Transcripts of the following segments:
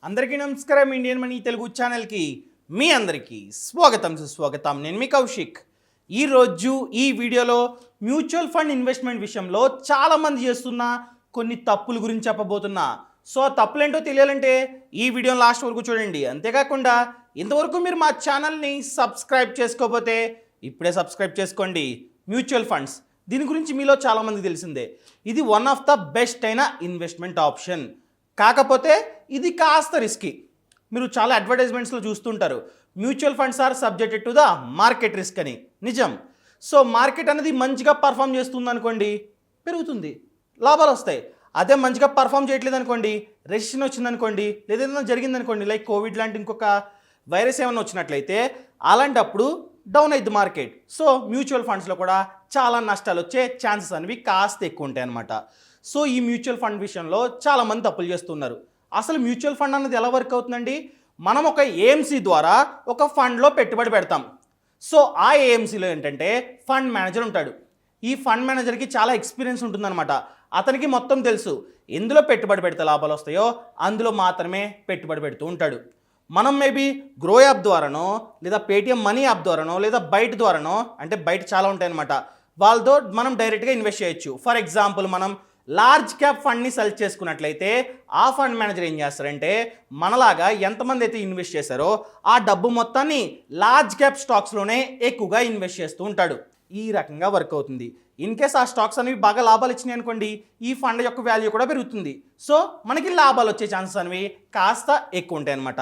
అందరికీ నమస్కారం. Indian money Telugu ఛానల్కి మీ అందరికీ స్వాగతం సుస్వాగతం. నేను మీ కౌశిక్. ఈరోజు ఈ వీడియోలో మ్యూచువల్ ఫండ్ ఇన్వెస్ట్మెంట్ విషయంలో చాలామంది చేస్తున్న కొన్ని తప్పుల గురించి చెప్పబోతున్నా. సో ఆ తప్పులేంటో తెలియాలంటే ఈ వీడియోని లాస్ట్ వరకు చూడండి. అంతేకాకుండా ఇంతవరకు మీరు మా ఛానల్ని సబ్స్క్రైబ్ చేసుకోకపోతే ఇప్పుడే సబ్స్క్రైబ్ చేసుకోండి. మ్యూచువల్ ఫండ్స్ దీని గురించి మీలో చాలామందికి తెలిసిందే. ఇది వన్ ఆఫ్ ద బెస్ట్ అయిన ఇన్వెస్ట్మెంట్ ఆప్షన్. కాకపోతే ఇది కాస్త రిస్కీ. మీరు చాలా అడ్వర్టైజ్మెంట్స్లో చూస్తుంటారు, mutual funds are subjected to the market risk అని. నిజం. సో మార్కెట్ అనేది మంచిగా పర్ఫామ్ చేస్తుంది అనుకోండి, పెరుగుతుంది, లాభాలు వస్తాయి. అదే మంచిగా పర్ఫామ్ చేయట్లేదు అనుకోండి, రెసిషన్ వచ్చిందనుకోండి, లేదా ఏదైనా జరిగిందనుకోండి, లైక్ కోవిడ్ లాంటి ఇంకొక వైరస్ ఏమైనా వచ్చినట్లయితే అలాంటప్పుడు డౌన్ అయింది మార్కెట్. సో మ్యూచువల్ ఫండ్స్లో కూడా చాలా నష్టాలు వచ్చే ఛాన్సెస్ అనేవి కాస్త ఎక్కువ ఉంటాయి అన్నమాట. సో ఈ మ్యూచువల్ ఫండ్ విషయంలో చాలామంది తప్పులు చేస్తున్నారు. అసలు మ్యూచువల్ ఫండ్ అనేది ఎలా వర్క్ అవుతుందండి? మనం ఒక ఏఎంసీ ద్వారా ఒక ఫండ్లో పెట్టుబడి పెడతాం. సో ఆ ఏఎంసీలో ఏంటంటే ఫండ్ మేనేజర్ ఉంటాడు. ఈ ఫండ్ మేనేజర్కి చాలా ఎక్స్పీరియన్స్ ఉంటుందన్నమాట. అతనికి మొత్తం తెలుసు ఎందులో పెట్టుబడి పెడితే లాభాలు వస్తాయో అందులో మాత్రమే పెట్టుబడి పెడుతూ ఉంటాడు. మనం మేబీ గ్రో యాప్ ద్వారానో లేదా పేటిఎం మనీ యాప్ ద్వారానో లేదా బయట ద్వారానో, అంటే బయట చాలా ఉంటాయన్నమాట, వాళ్ళతో మనం డైరెక్ట్గా ఇన్వెస్ట్ చేయొచ్చు. ఫర్ ఎగ్జాంపుల్ మనం లార్జ్ క్యాప్ ఫండ్ని సెలెక్ట్ చేసుకున్నట్లయితే ఆ ఫండ్ మేనేజర్ ఏం చేస్తారంటే మనలాగా ఎంతమంది అయితే ఇన్వెస్ట్ చేశారో ఆ డబ్బు మొత్తాన్ని లార్జ్ క్యాప్ స్టాక్స్లోనే ఎక్కువగా ఇన్వెస్ట్ చేస్తూ ఉంటాడు. ఈ రకంగా వర్క్ అవుతుంది. ఇన్ కేస్ ఆ స్టాక్స్ అనేవి బాగా లాభాలు ఇచ్చినాయి అనుకోండి, ఈ ఫండ్ యొక్క వాల్యూ కూడా పెరుగుతుంది. సో మనకి లాభాలు వచ్చే ఛాన్సెస్ అనేవి కాస్త ఎక్కువ ఉంటాయి అన్నమాట.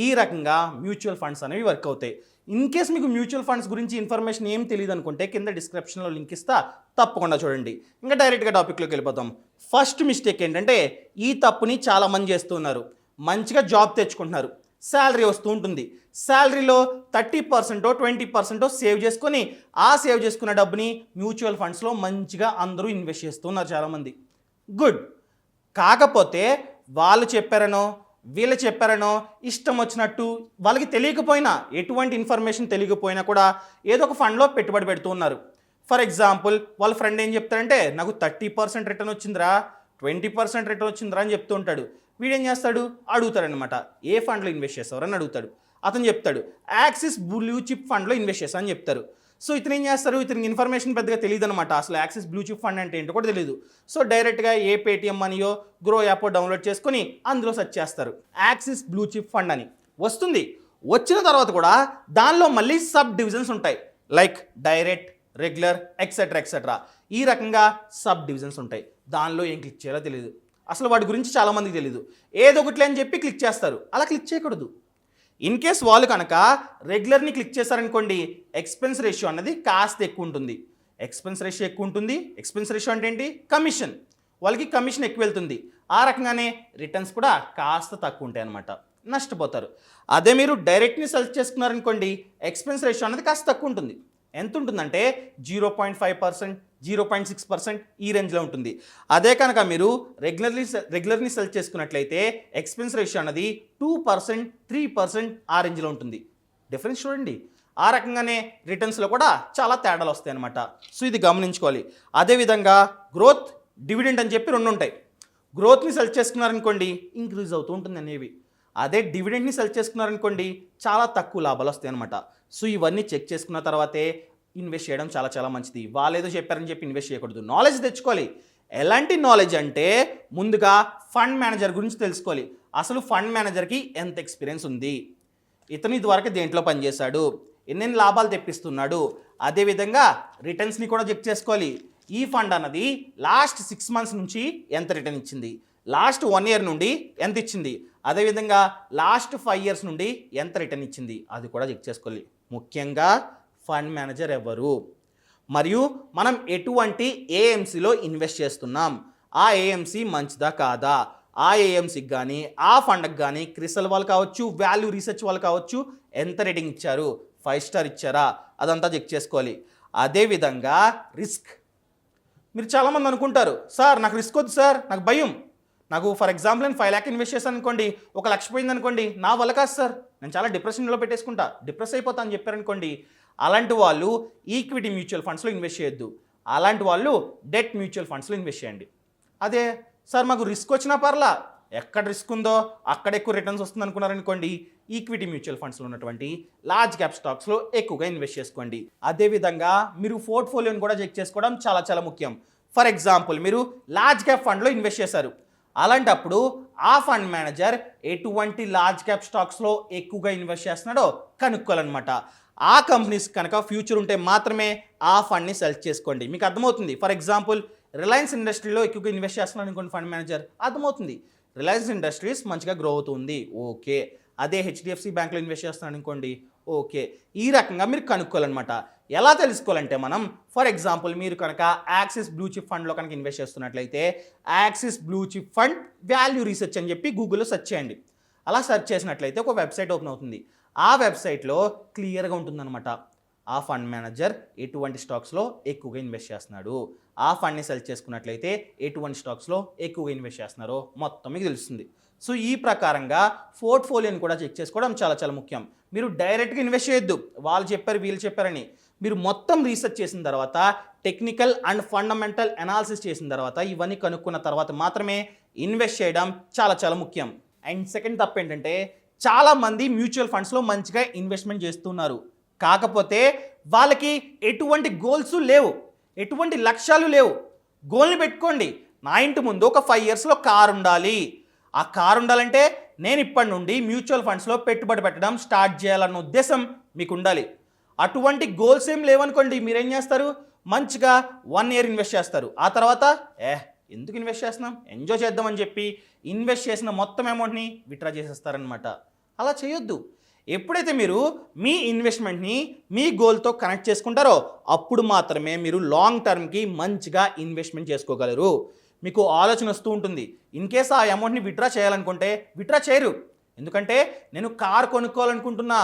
ఈ రకంగా మ్యూచువల్ ఫండ్స్ అనేవి వర్క్ అవుతాయి. ఇన్ కేస్ మీకు మ్యూచువల్ ఫండ్స్ గురించి ఇన్ఫర్మేషన్ ఏం తెలియదు అనుకుంటే కింద డిస్క్రిప్షన్లో లింక్ ఇస్తా, తప్పకుండా చూడండి. ఇంకా డైరెక్ట్గా టాపిక్లోకి వెళ్ళిపోతాం. ఫస్ట్ మిస్టేక్ ఏంటంటే ఈ తప్పుని చాలామంది చేస్తున్నారు. మంచిగా జాబ్ తెచ్చుకుంటున్నారు, శాలరీ వస్తూ ఉంటుంది. శాలరీలో 30% 20% సేవ్ చేసుకొని ఆ సేవ్ చేసుకున్న డబ్బుని మ్యూచువల్ ఫండ్స్లో మంచిగా అందరూ ఇన్వెస్ట్ చేస్తున్నారు చాలామంది. గుడ్. కాకపోతే వాళ్ళు చెప్పారనో వీళ్ళు చెప్పారనో ఇష్టం వచ్చినట్టు వాళ్ళకి తెలియకపోయినా, ఎటువంటి ఇన్ఫర్మేషన్ తెలియకపోయినా కూడా ఏదో ఒక ఫండ్లో పెట్టుబడి పెడుతూ ఉన్నారు. ఫర్ ఎగ్జాంపుల్ వాళ్ళ ఫ్రెండ్ ఏం చెప్తారంటే నాకు 30% రిటర్న్ వచ్చిందిరా, 20% రిటర్న్ వచ్చిందిరా అని చెప్తూ ఉంటాడు. వీడేం చేస్తాడు, అడుగుతాడనమాట ఏ ఫండ్లో ఇన్వెస్ట్ చేస్తావు అని అడుగుతాడు. అతను చెప్తాడు యాక్సిస్ బ్లూ చిప్ ఫండ్లో ఇన్వెస్ట్ చేస్తా అని చెప్తారు. సో ఇతను ఏం చేస్తారు, ఇతనికి ఇన్ఫర్మేషన్ పెద్దగా తెలియదు అనమాట. అసలు యాక్సిస్ బ్లూ చిప్ ఫండ్ అంటే ఏంటో కూడా తెలియదు. సో డైరెక్ట్గా ఏ పేటిఎం మనీయో గ్రో యాప్ డౌన్లోడ్ చేసుకొని అందులో సెర్చ్ చేస్తారు యాక్సిస్ బ్లూ చిప్ ఫండ్ అని. వస్తుంది. వచ్చిన తర్వాత కూడా దానిలో మళ్ళీ సబ్ డివిజన్స్ ఉంటాయి, like direct, regular, etcetera etcetera. ఈ రకంగా సబ్ డివిజన్స్ ఉంటాయి. దానిలో ఏం క్లిక్ చేయాలో తెలియదు. అసలు వాటి గురించి చాలామందికి తెలియదు. ఏదో ఒకటి అని చెప్పి క్లిక్ చేస్తారు. అలా క్లిక్ చేయకూడదు. ఇన్ కేస్ వాళ్ళు కనుక రెగ్యులర్ని క్లిక్ చేశారనుకోండి, ఎక్స్పెన్స్ రేషియో అన్నది కాస్త ఎక్కువ ఉంటుంది. ఎక్స్పెన్స్ రేషియో ఎక్కువ ఉంటుంది. ఎక్స్పెన్స్ రేషియో అంటే ఏంటి? కమిషన్. వాళ్ళకి కమిషన్ ఎక్కువ వెళ్తుంది. ఆ రకంగానే రిటర్న్స్ కూడా కాస్త తక్కువ ఉంటాయి అన్నమాట. నష్టపోతారు. అదే మీరు డైరెక్ట్ని సెలెక్ట్ చేసుకున్నారనుకోండి, ఎక్స్పెన్స్ రేషియో అనేది కాస్త తక్కువ ఉంటుంది. ఎంత ఉంటుందంటే 0.5%, 0.6% ఈ రేంజ్లో ఉంటుంది. అదే కనుక మీరు రెగ్యులర్ని సెలెక్ట్ చేసుకున్నట్లయితే ఎక్స్పెన్స్ రేషియో అన్నది 2%, 3% ఆ రేంజ్లో ఉంటుంది. డిఫరెన్స్ చూడండి. ఆ రకంగానే రిటర్న్స్లో కూడా చాలా తేడాలు వస్తాయి అన్నమాట. సో ఇది గమనించుకోవాలి. అదేవిధంగా గ్రోత్, డివిడెండ్ అని చెప్పి రెండు ఉంటాయి. గ్రోత్ని సెలెక్ట్ చేసుకున్నారనుకోండి ఇంక్రీజ్ అవుతూ ఉంటుంది అనేవి. అదే డివిడెండ్ని సెలెక్ట్ చేసుకున్నారనుకోండి చాలా తక్కువ లాభాలు వస్తాయి అనమాట. సో ఇవన్నీ చెక్ చేసుకున్న తర్వాతే ఇన్వెస్ట్ చేయడం చాలా చాలా మంచిది. వాళ్ళు ఏదో చెప్పారని చెప్పి ఇన్వెస్ట్ చేయకూడదు. నాలెడ్జ్ తెచ్చుకోవాలి. ఎలాంటి నాలెడ్జ్ అంటే ముందుగా ఫండ్ మేనేజర్ గురించి తెలుసుకోవాలి. అసలు ఫండ్ మేనేజర్కి ఎంత ఎక్స్పీరియన్స్ ఉంది, ఇతను ఇదివరకు దేంట్లో పనిచేశాడు, ఎన్నెన్ని లాభాలు తెప్పిస్తున్నాడు. అదేవిధంగా రిటర్న్స్ని కూడా చెక్ చేసుకోవాలి. ఈ ఫండ్ అన్నది లాస్ట్ 6 months నుంచి ఎంత రిటర్న్ ఇచ్చింది, లాస్ట్ 1 year నుండి ఎంత ఇచ్చింది, అదేవిధంగా లాస్ట్ 5 years నుండి ఎంత రిటర్న్ ఇచ్చింది, అది కూడా చెక్ చేసుకోవాలి. ముఖ్యంగా ఫండ్ మేనేజర్ ఎవరు, మరియు మనం ఎటువంటి ఏఎంసీలో ఇన్వెస్ట్ చేస్తున్నాం, ఆ ఏఎంసీ మంచిదా కాదా, ఆ ఏఎంసీకి కానీ ఆ ఫండ్కి కానీ క్రిసల్ వాళ్ళు కావచ్చు, వాల్యూ రీసెర్చ్ వాళ్ళు కావచ్చు ఎంత రేటింగ్ ఇచ్చారు, 5 star ఇచ్చారా, అదంతా చెక్ చేసుకోవాలి. అదేవిధంగా రిస్క్. మీరు చాలామంది అనుకుంటారు సార్ నాకు రిస్క్ వద్దు సార్, నాకు భయం, నాకు ఫర్ ఎగ్జాంపుల్ నేను 5 lakhs ఇన్వెస్ట్ చేశాను అనుకోండి, 1 లక్ష పోయింది అనుకోండి, నా వల్ల కాదు సార్, నేను చాలా డిప్రెషన్లో పెట్టేసుకుంటా, డిప్రెస్ అయిపోతా అని చెప్పారనుకోండి, అలాంటి వాళ్ళు ఈక్విటీ మ్యూచువల్ ఫండ్స్లో ఇన్వెస్ట్ చేయొద్దు. అలాంటి వాళ్ళు డెట్ మ్యూచువల్ ఫండ్స్లో ఇన్వెస్ట్ చేయండి. అదే సార్ మాకు రిస్క్ వచ్చినా పర్లా, ఎక్కడ రిస్క్ ఉందో అక్కడ ఎక్కువ రిటర్న్స్ వస్తుంది అనుకున్నారనుకోండి, ఈక్విటీ మ్యూచువల్ ఫండ్స్లో ఉన్నటువంటి లార్జ్ క్యాప్ స్టాక్స్లో ఎక్కువగా ఇన్వెస్ట్ చేసుకోండి. అదేవిధంగా మీరు పోర్ట్ఫోలియోని కూడా చెక్ చేసుకోవడం చాలా చాలా ముఖ్యం. ఫర్ ఎగ్జాంపుల్, మీరు లార్జ్ క్యాప్ ఫండ్లో ఇన్వెస్ట్ చేశారు. అలాంటప్పుడు ఆ ఫండ్ మేనేజర్ ఎటువంటి లార్జ్ క్యాప్ స్టాక్స్లో ఎక్కువగా ఇన్వెస్ట్ చేస్తున్నాడో కనుక్కోవాలన్నమాట. ఆ కంపెనీస్ కనుక ఫ్యూచర్ ఉంటే మాత్రమే ఆ ఫండ్ని సెలెక్ట్ చేసుకోండి. మీకు అర్థమవుతుంది. ఫర్ ఎగ్జాంపుల్, రిలయన్స్ ఇండస్ట్రీలో ఎక్కువగా ఇన్వెస్ట్ చేస్తున్నాడు అనుకోండి ఫండ్ మేనేజర్, అర్థమవుతుంది రిలయన్స్ ఇండస్ట్రీస్ మంచిగా గ్రో అవుతుంది, ఓకే. అదే హెచ్డిఎఫ్సి బ్యాంక్లో ఇన్వెస్ట్ చేస్తున్నాడు అనుకోండి, ఓకే. ఈ రకంగా మీరు కనుక్కోవాలన్నమాట. ఎలా తెలుసుకోవాలంటే మనం, ఫర్ ఎగ్జాంపుల్, మీరు కనుక యాక్సిస్ బ్లూ చిప్ ఫండ్లో కనుక ఇన్వెస్ట్ చేస్తున్నట్లయితే axis blue chip fund value research అని చెప్పి గూగుల్లో సెర్చ్ చేయండి. అలా సెర్చ్ చేసినట్లయితే ఒక వెబ్సైట్ ఓపెన్ అవుతుంది. ఆ వెబ్సైట్లో క్లియర్గా ఉంటుందన్నమాట ఆ ఫండ్ మేనేజర్ ఎటువంటి స్టాక్స్లో ఎక్కువగా ఇన్వెస్ట్ చేస్తున్నాడు, ఆ ఫండ్ని సెలెక్ట్ చేసుకున్నట్లయితే ఎటువంటి స్టాక్స్లో ఎక్కువగా ఇన్వెస్ట్ చేస్తున్నారో మొత్తం మీకు తెలుస్తుంది. సో ఈ ప్రకారంగా పోర్ట్ఫోలియోని కూడా చెక్ చేసుకోవడం చాలా చాలా ముఖ్యం. మీరు డైరెక్ట్గా ఇన్వెస్ట్ చేయొద్దు, వాళ్ళు చెప్పారు వీళ్ళు చెప్పారని. మీరు మొత్తం రీసెర్చ్ చేసిన తర్వాత, టెక్నికల్ అండ్ ఫండమెంటల్ అనాలిసిస్ చేసిన తర్వాత, ఇవన్నీ కనుక్కున్న తర్వాత మాత్రమే ఇన్వెస్ట్ చేయడం చాలా చాలా ముఖ్యం. అండ్ సెకండ్ తప్పు ఏంటంటే, చాలామంది మ్యూచువల్ ఫండ్స్లో మంచిగా ఇన్వెస్ట్మెంట్ చేస్తున్నారు, కాకపోతే వాళ్ళకి ఎటువంటి గోల్స్ లేవు, ఎటువంటి లక్ష్యాలు లేవు. గోల్ని పెట్టుకోండి, నా ఇంటి ముందు ఒక 5 ఇయర్స్లో కారు ఉండాలి. ఆ కారు ఉండాలంటే నేను ఇప్పటి నుండి మ్యూచువల్ ఫండ్స్లో పెట్టుబడి పెట్టడం స్టార్ట్ చేయాలన్న ఉద్దేశం మీకు ఉండాలి. అటువంటి గోల్స్ ఏం లేవనుకోండి, మీరేం చేస్తారు, మంచిగా 1 ఇయర్ ఇన్వెస్ట్ చేస్తారు. ఆ తర్వాత ఎందుకు ఇన్వెస్ట్ చేస్తున్నాం, ఎంజాయ్ చేద్దామని చెప్పి ఇన్వెస్ట్ చేసిన మొత్తం అమౌంట్ని విత్డ్రా చేసేస్తారనమాట. అలా చేయొద్దు. ఎప్పుడైతే మీరు మీ ఇన్వెస్ట్మెంట్ని మీ గోల్తో కనెక్ట్ చేసుకుంటారో అప్పుడు మాత్రమే మీరు లాంగ్ టర్మ్కి మంచిగా ఇన్వెస్ట్మెంట్ చేసుకోగలరు. మీకు ఆలోచన వస్తూ ఉంటుంది, ఇన్ కేస్ ఆ అమౌంట్ని విత్డ్రా చేయాలనుకుంటే విత్డ్రా చేయరు. ఎందుకంటే నేను కారు కొనుక్కోవాలనుకుంటున్నా,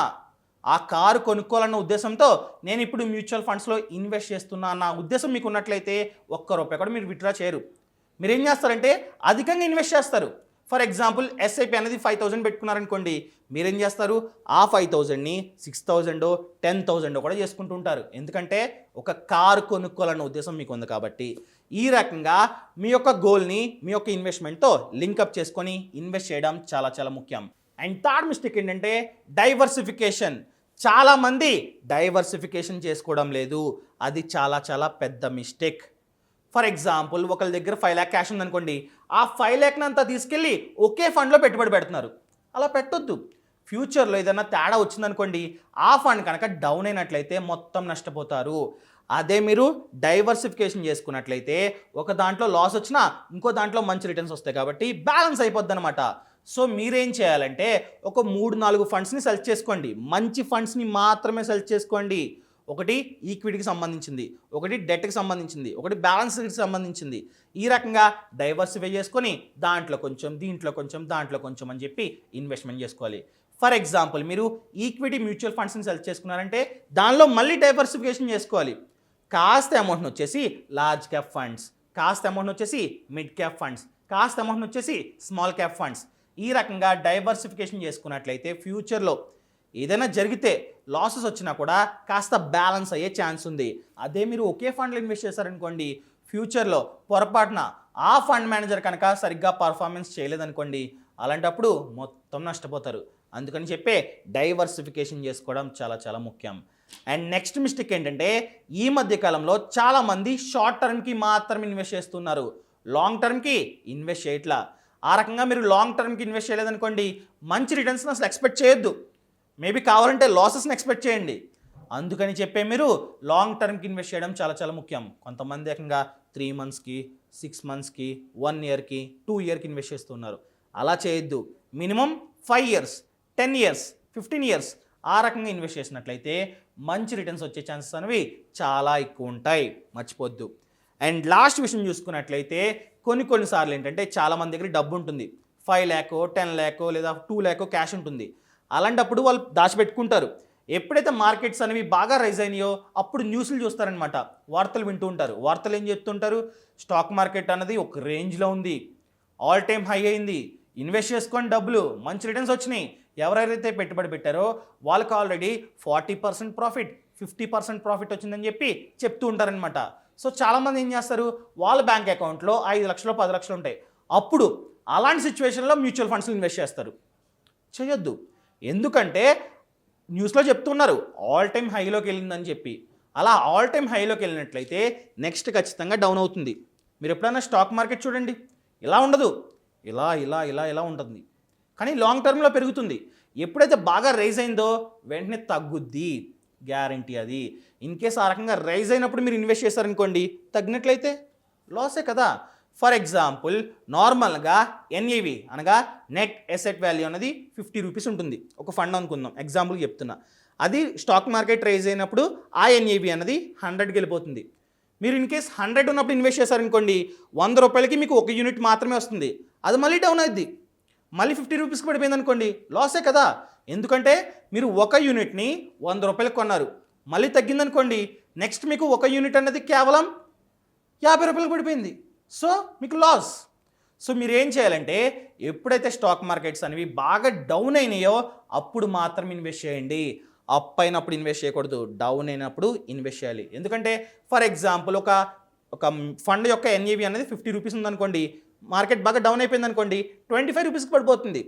ఆ కారు కొనుక్కోవాలన్న ఉద్దేశంతో నేను ఇప్పుడు మ్యూచువల్ ఫండ్స్లో ఇన్వెస్ట్ చేస్తున్నా అన్న ఉద్దేశం మీకు ఉన్నట్లయితే ₹1 కూడా మీరు విత్డ్రా చేయరు. మీరు ఏం చేస్తారంటే అధికంగా ఇన్వెస్ట్ చేస్తారు. ఫర్ ఎగ్జాంపుల్, ఎస్ఐపి అనేది 5,000 పెట్టుకున్నారనుకోండి, మీరేం చేస్తారు, ఆ 5,000ని 6,000 10,000 కూడా చేసుకుంటూ ఉంటారు. ఎందుకంటే ఒక కారు కొనుక్కోవాలన్న ఉద్దేశం మీకు ఉంది కాబట్టి. ఈ రకంగా మీ యొక్క గోల్ని మీ యొక్క ఇన్వెస్ట్మెంట్తో లింకప్ చేసుకొని ఇన్వెస్ట్ చేయడం చాలా చాలా ముఖ్యం. అండ్ థర్డ్ మిస్టేక్ ఏంటంటే డైవర్సిఫికేషన్. చాలామంది డైవర్సిఫికేషన్ చేసుకోవడం లేదు, అది చాలా చాలా పెద్ద మిస్టేక్. ఫర్ ఎగ్జాంపుల్, ఒకళ్ళ దగ్గర 5 lakh క్యాష్ ఉందనుకోండి, ఆ 5 lakh అంతా తీసుకెళ్ళి ఒకే ఫండ్లో పెట్టుబడి పెడుతున్నారు. అలా పెట్టొద్దు. ఫ్యూచర్లో ఏదైనా తేడా వచ్చిందనుకోండి, ఆ ఫండ్ కనుక డౌన్ అయినట్లయితే మొత్తం నష్టపోతారు. అదే మీరు డైవర్సిఫికేషన్ చేసుకున్నట్లయితే ఒక దాంట్లో లాస్ వచ్చినా ఇంకో దాంట్లో మంచి రిటర్న్స్ వస్తాయి కాబట్టి బ్యాలెన్స్ అయిపోద్ది అనమాట. సో మీరేం చేయాలంటే ఒక 3-4 ఫండ్స్ని సెలెక్ట్ చేసుకోండి. మంచి ఫండ్స్ని మాత్రమే సెలెక్ట్ చేసుకోండి. ఒకటి ఈక్విటీకి సంబంధించింది, ఒకటి డెట్కి సంబంధించింది, ఒకటి బ్యాలెన్స్ షీట్కి సంబంధించింది. ఈ రకంగా డైవర్సిఫై చేసుకొని దాంట్లో కొంచెం, దీంట్లో కొంచెం, దాంట్లో కొంచెం అని చెప్పి ఇన్వెస్ట్మెంట్ చేసుకోవాలి. ఫర్ ఎగ్జాంపుల్, మీరు ఈక్విటీ మ్యూచువల్ ఫండ్స్ని సెలెక్ట్ చేసుకున్నారంటే దానిలో మళ్ళీ డైవర్సిఫికేషన్ చేసుకోవాలి. కాస్త అమౌంట్ని వచ్చేసి లార్జ్ క్యాప్ ఫండ్స్, కాస్త అమౌంట్ని వచ్చేసి మిడ్ క్యాప్ ఫండ్స్, కాస్త అమౌంట్ని వచ్చేసి స్మాల్ క్యాప్ ఫండ్స్. ఈ రకంగా డైవర్సిఫికేషన్ చేసుకున్నట్లయితే ఫ్యూచర్లో ఏదైనా జరిగితే లాసెస్ వచ్చినా కూడా కాస్త బ్యాలెన్స్ అయ్యే ఛాన్స్ ఉంది. అదే మీరు ఒకే ఫండ్లో ఇన్వెస్ట్ చేశారనుకోండి, ఫ్యూచర్లో పొరపాటున ఆ ఫండ్ మేనేజర్ కనుక సరిగ్గా పర్ఫార్మెన్స్ చేయలేదనుకోండి, అలాంటప్పుడు మొత్తం నష్టపోతారు. అందుకని చెప్పే డైవర్సిఫికేషన్ చేసుకోవడం చాలా చాలా ముఖ్యం. అండ్ నెక్స్ట్ మిస్టేక్ ఏంటంటే, ఈ మధ్య కాలంలో చాలామంది షార్ట్ టర్మ్కి మాత్రం ఇన్వెస్ట్ చేస్తున్నారు, లాంగ్ టర్మ్కి ఇన్వెస్ట్ చేయట్లా. ఆ రకంగా మీరు లాంగ్ టర్మ్కి ఇన్వెస్ట్ చేయలేదనుకోండి, మంచి రిటర్న్స్ని అసలు ఎక్స్పెక్ట్ చేయొద్దు. మేబీ కావాలంటే లాసెస్ని ఎక్స్పెక్ట్ చేయండి. అందుకని చెప్పే మీరు లాంగ్ టర్మ్కి ఇన్వెస్ట్ చేయడం చాలా చాలా ముఖ్యం. కొంతమంది ఏకంగా 3 monthsకి, 6 monthsకి, 1 yearకి, 2 yearకి ఇన్వెస్ట్ చేస్తున్నారు. అలా చేయొద్దు. మినిమం 5 years, 10 years, 15 years ఆ రకంగా ఇన్వెస్ట్ చేసినట్లయితే మంచి రిటర్న్స్ వచ్చే ఛాన్సెస్ అనేవి చాలా ఎక్కువ ఉంటాయి, మర్చిపోద్దు. అండ్ లాస్ట్ విషయం చూసుకున్నట్లయితే కొన్నిసార్లు ఏంటంటే చాలామంది దగ్గర డబ్బు ఉంటుంది, 5 lakh, 10 lakh లేదా 2 lakh క్యాష్ ఉంటుంది. అలాంటప్పుడు వాళ్ళు దాచిపెట్టుకుంటారు. ఎప్పుడైతే మార్కెట్స్ అనేవి బాగా రైజ్ అయినాయో అప్పుడు న్యూస్లు చూస్తారనమాట, వార్తలు వింటూ ఉంటారు. వార్తలు ఏం చెప్తుంటారు, స్టాక్ మార్కెట్ అన్నది ఒక రేంజ్లో ఉంది, ఆల్ టైమ్ హై అయింది, ఇన్వెస్ట్ చేసుకొని డబ్బులు మంచి రిటర్న్స్ వచ్చినాయి. ఎవరైతే పెట్టుబడి పెట్టారో వాళ్ళకి ఆల్రెడీ 40% ప్రాఫిట్, 50% ప్రాఫిట్ వచ్చిందని చెప్పి చెప్తూ ఉంటారనమాట. సో చాలామంది ఏం చేస్తారు, వాళ్ళ బ్యాంక్ అకౌంట్లో 5 లక్షలు 10 లక్షలు ఉంటాయి. అప్పుడు అలాంటి సిచ్యువేషన్లో మ్యూచువల్ ఫండ్స్లో ఇన్వెస్ట్ చేస్తారు. చేయొద్దు. ఎందుకంటే న్యూస్లో చెప్తున్నారు ఆల్ టైమ్ హైలోకి వెళ్ళిందని చెప్పి. అలా ఆల్ టైమ్ హైలోకి వెళ్ళినట్లయితే నెక్స్ట్ ఖచ్చితంగా డౌన్ అవుతుంది. మీరు ఎప్పుడైనా స్టాక్ మార్కెట్ చూడండి, ఇలా ఉండదు, ఇలా ఇలా ఇలా ఇలా ఉంటుంది, కానీ లాంగ్ టర్మ్లో పెరుగుతుంది. ఎప్పుడైతే బాగా రైజ్ అయిందో వెంటనే తగ్గుద్ది, గ్యారంటీ అది. ఇన్ కేస్ ఆ రకంగా రైజ్ అయినప్పుడు మీరు ఇన్వెస్ట్ చేశారనుకోండి, తగ్గినట్లయితే లాసే కదా. ఫర్ ఎగ్జాంపుల్ నార్మల్గా ఎన్ఏవి అనగా నెట్ అసెట్ వాల్యూ అనేది 50 రూపీస్ ఉంటుంది. ఒక ఫండ్ అనుకుందాం, ఎగ్జాంపుల్ చెప్తున్నా. అది స్టాక్ మార్కెట్ రైజ్ అయినప్పుడు ఆ ఎన్ఏవి అనేది 100కి వెళ్ళిపోతుంది. మీరు ఇన్ కేస్ 100 ఉన్నప్పుడు ఇన్వెస్ట్ చేశారనుకోండి, 100 రూపాయలకి మీకు ఒక యూనిట్ మాత్రమే వస్తుంది. అది మళ్ళీ డౌన్ అవుద్ది, మళ్ళీ 50 రూపీస్కి పడిపోయింది అనుకోండి, లాసే కదా. ఎందుకంటే మీరు ఒక యూనిట్ని 100 రూపాయలకు కొన్నారు, మళ్ళీ తగ్గిందనుకోండి, నెక్స్ట్ మీకు ఒక యూనిట్ అనేది కేవలం 50 రూపాయలకు పడిపోయింది. సో మీకు లాస్. సో మీరు ఏం చేయాలంటే ఎప్పుడైతే స్టాక్ మార్కెట్స్ అనేవి బాగా డౌన్ అయినాయో అప్పుడు మాత్రం ఇన్వెస్ట్ చేయండి. అప్ అయినప్పుడు ఇన్వెస్ట్ చేయకూడదు, డౌన్ అయినప్పుడు ఇన్వెస్ట్ చేయాలి. ఎందుకంటే ఫర్ ఎగ్జాంపుల్ ఒక ఫండ్ యొక్క ఎన్ఏవి అనేది 50 రూపీస్ ఉందనుకోండి, మార్కెట్ బాగా డౌన్ అయిపోయింది అనుకోండి, 25 రూపీస్కి పడిపోతుంది.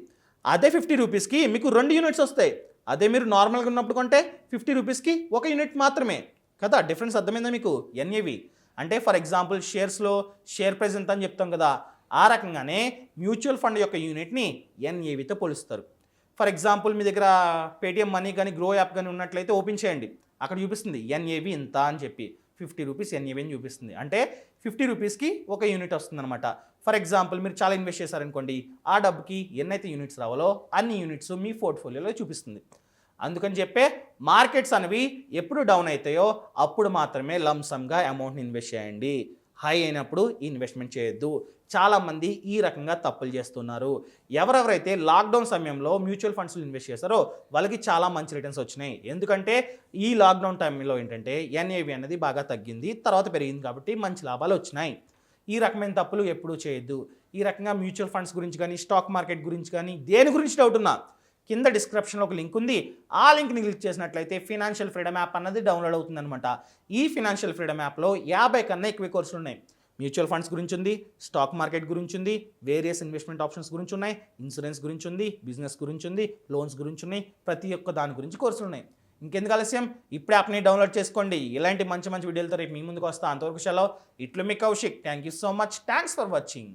అదే 50 రూపీస్కి మీకు 2 యూనిట్స్ వస్తాయి. అదే మీరు నార్మల్గా ఉన్నప్పుడు కొంటే 50 రూపీస్కి ఒక యూనిట్ మాత్రమే కదా. డిఫరెన్స్ అర్థమైందా మీకు? ఎన్ఏవి అంటే ఫర్ ఎగ్జాంపుల్ షేర్స్లో షేర్ ప్రైస్ ఎంత అని చెప్తాం కదా, ఆ రకంగానే మ్యూచువల్ ఫండ్ యొక్క యూనిట్ని ఎన్ఏవితో పోలుస్తారు. ఫర్ ఎగ్జాంపుల్ మీ దగ్గర పేటిఎం మనీ కానీ గ్రో యాప్ కానీ ఉన్నట్లయితే ఓపెన్ చేయండి, అక్కడ చూపిస్తుంది ఎన్ఏవి ఇంత అని చెప్పి 50 రూపీస్ ఎన్ఏవి అని చూపిస్తుంది. అంటే 50 రూపీస్కి ఒక యూనిట్ వస్తుంది అనమాట. ఫర్ ఎగ్జాంపుల్ మీరు చాలా ఇన్వెస్ట్ చేశారనుకోండి, ఆ డబ్బుకి ఎన్నైతే యూనిట్స్ రావాలో అన్ని యూనిట్స్ మీ పోర్ట్ఫోలియోలో చూపిస్తుంది. అందుకని చెప్పే మార్కెట్స్ అనేవి ఎప్పుడు డౌన్ అవుతాయో అప్పుడు మాత్రమే లంసమ్గా అమౌంట్ని ఇన్వెస్ట్ చేయండి. హై అయినప్పుడు ఇన్వెస్ట్మెంట్ చేయొద్దు. చాలామంది ఈ రకంగా తప్పులు చేస్తున్నారు. ఎవరెవరైతే లాక్డౌన్ సమయంలో మ్యూచువల్ ఫండ్స్లో ఇన్వెస్ట్ చేస్తారో వాళ్ళకి చాలా మంచి రిటర్న్స్ వచ్చినాయి. ఎందుకంటే ఈ లాక్డౌన్ టైంలో ఏంటంటే ఎన్ఏవి అనేది బాగా తగ్గింది, తర్వాత పెరిగింది, కాబట్టి మంచి లాభాలు వచ్చినాయి. ఈ రకమైన తప్పులు ఎప్పుడూ చేయొద్దు. ఈ రకంగా మ్యూచువల్ ఫండ్స్ గురించి కానీ స్టాక్ మార్కెట్ గురించి కానీ దేని గురించి డౌట్ ఉన్నా కింద డిస్క్రిప్షన్లో ఒక లింక్ ఉంది. ఆ లింక్ని క్లిక్ చేసినట్లయితే ఫినాన్షియల్ ఫ్రీడమ్ యాప్ అన్నది డౌన్లోడ్ అవుతుందన్నమాట. ఈ ఫినాన్షియల్ ఫ్రీడమ్ యాప్లో 50 కన్నా ఎక్కువ కోర్సులు ఉన్నాయి. మ్యూచువల్ ఫండ్స్ గురించి ఉంది, స్టాక్ మార్కెట్ గురించి ఉంది, వేరియస్ ఇన్వెస్ట్మెంట్ ఆప్షన్స్ గురించి ఉన్నాయి, ఇన్సూరెన్స్ గురించి ఉంది, బిజినెస్ గురించి ఉంది, లోన్స్ గురించి ఉన్నాయి, ప్రతి ఒక్క దాని గురించి కోర్సులు ఉన్నాయి. ఇంకెందుకు ఆలస్యం, ఇప్పుడు యాప్ని డౌన్లోడ్ చేసుకోండి. ఇలాంటి మంచి మంచి వీడియోలతో రేపు మీ ముందుకు వస్తా. అంతవరకు సెలవు. ఇట్లు మీ Kaushik. Thank you so much. Thanks for watching.